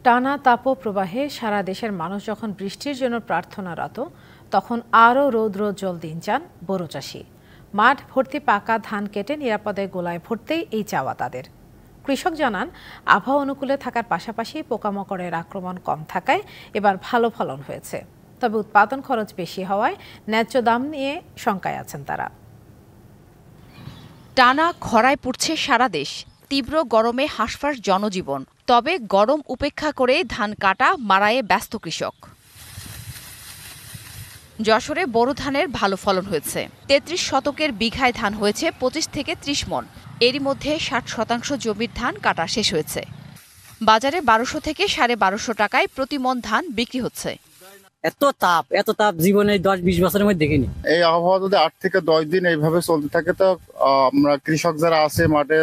টানা তাপপ্রবাহে সারা দেশের মানুষ যখন বৃষ্টির জন্য প্রার্থনারত, তখন আরও রৌদ্রোজ্জ্বল দিন চান বোরো চাষি। মাঠ ভর্তি পাকা ধান কেটে নিরাপদে গোলায় ভরতেই এই চাওয়া তাদের। কৃষক জানান, আবহাওয়া অনুকূলে থাকার পাশাপাশি পোকামাকড়ের আক্রমণ কম থাকায় এবার ভালো ফলন হয়েছে। তবে উৎপাদন খরচ বেশি হওয়ায় ন্যায্য দাম নিয়ে শঙ্কায় আছেন তারা। টানা খরায় পড়ছে সারা দেশ, তীব্র গরমে হাঁসফাঁস জনজীবন। তবে গরম উপেক্ষা করে ধান কাটা মাড়াইয়ে ব্যস্ত কৃষক। যশোরে বোরো ধানের ভালো ফলন হয়েছে। ৩৩ শতকের বিঘায় ধান হয়েছে ২৫ থেকে ৩০ মণ। এরই মধ্যে ৬০% জমির ধান কাটা শেষ হয়েছে। বাজারে ১২০০ থেকে ১২৫০ টাকায় প্রতি মণ ধান বিক্রি হচ্ছে। এত তাপ জীবনে ১০-২০ বছরের মধ্যে দেখিনি। এই আবহাওয়া যদি ৮ থেকে ১০ দিন এইভাবে চলতে থাকে তো আমরা কৃষক যারা আছে মাঠে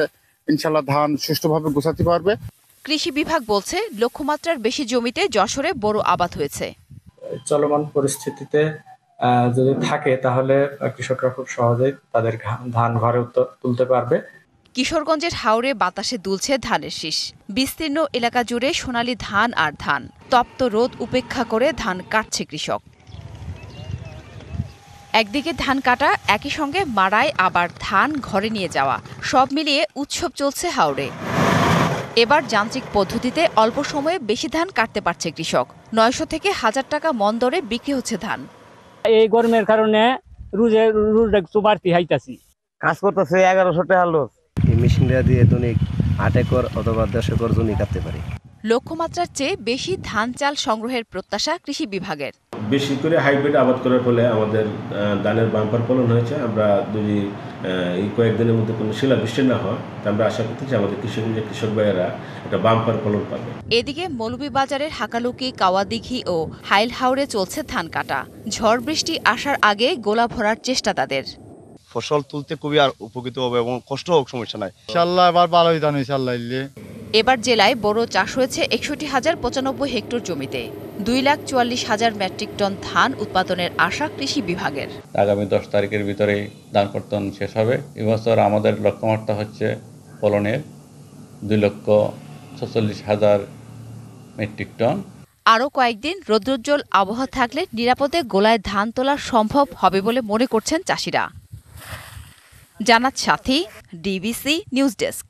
ইনশাল্লাহ ধান সুষ্ঠুভাবে গোছাতে পারবে। কৃষি বিভাগ বলছে, লক্ষ্যমাত্রার বেশি জমিতে যশোরে বোরো আবাদ হয়েছে। চলমান পরিস্থিতিতে যদি থাকে তাহলে কৃষকরা খুব সহজেই তাদের ধান ঘরে তুলতে পারবে। কিশোরগঞ্জের হাওরে বাতাসে দুলছে ধানের শীষ। বিস্তীর্ণ এলাকা জুড়ে সোনালী ধান আর ধান। তপ্ত রোদ উপেক্ষা করে ধান কাটছে কৃষক। একদিকে ধান কাটা, একই সঙ্গে মাড়াই, আবার ধান ঘরে নিয়ে যাওয়া, সব মিলিয়ে উৎসব চলছে হাওরে। এবার যান্ত্রিক পদ্ধতিতে অল্প সময়ে বেশি ধান কাটতে পারছে কৃষক। ৯০০ থেকে ১০০০ টাকা মণ দরে বিক্রি হচ্ছে ধান। এই গরমের কারণে রোজ একটু বাড়তি হাইতাছি। কাজ করতেছে ১১০০ টাকা লস। এই মেশিনটা দিয়ে দৈনিক ৮ একর অথবা ১০ একর জমি কাটতে পারি। লক্ষ্যমাত্রার চেয়ে বেশি ধান চাল সংগ্রহের প্রত্যাশা কৃষি বিভাগের। বেশি করে হাইব্রিড আবাদ করার ফলে আমাদের ধানের বাম্পার ফলন হয়েছে। আমরা যদি এই কয়েকদিনের মধ্যে কোনো শিলাবৃষ্টি না হয়, আমরা আশা করতে যে আমাদের কৃষক ভাইয়েরা একটা বাম্পার ফলন পাবে। এদিকে মৌলভীবাজারের হাকালুকি, কাওয়াদিঘি ও হাইলহাওরে চলছে ধান কাটা। ঝড় বৃষ্টি আসার আগে গোলা ভরার চেষ্টা তাদের। ফসল তুলতে খুবই আর উপকৃত হবে এবং কষ্ট হোক সমস্যা নাই। ইনশাআল্লাহ এবার ভালোই ধান ইনশাআল্লাহ। এবার জেলায় বোরো চাষ হয়েছে ৬১,০৯৫ হেক্টর জমিতে। ২,৪৪,০০০ মেট্রিক টন ধান উৎপাদনের আশা কৃষি বিভাগের। আগামী ১০ তারিখের ভিতরে ধান কর্তন শেষ হবে। এবছর আমাদের লক্ষ্যমাত্রা হচ্ছে ফলনের ২,৪৬,০০০ মেট্রিক টন। আরও কয়েকদিন রৌদ্রোজ্জ্বল আবহাওয়া থাকলে নিরাপদে গোলায় ধান তোলা সম্ভব হবে বলে মনে করছেন চাষিরা। জানাত সাথী, ডিবিসি নিউজ ডেস্ক।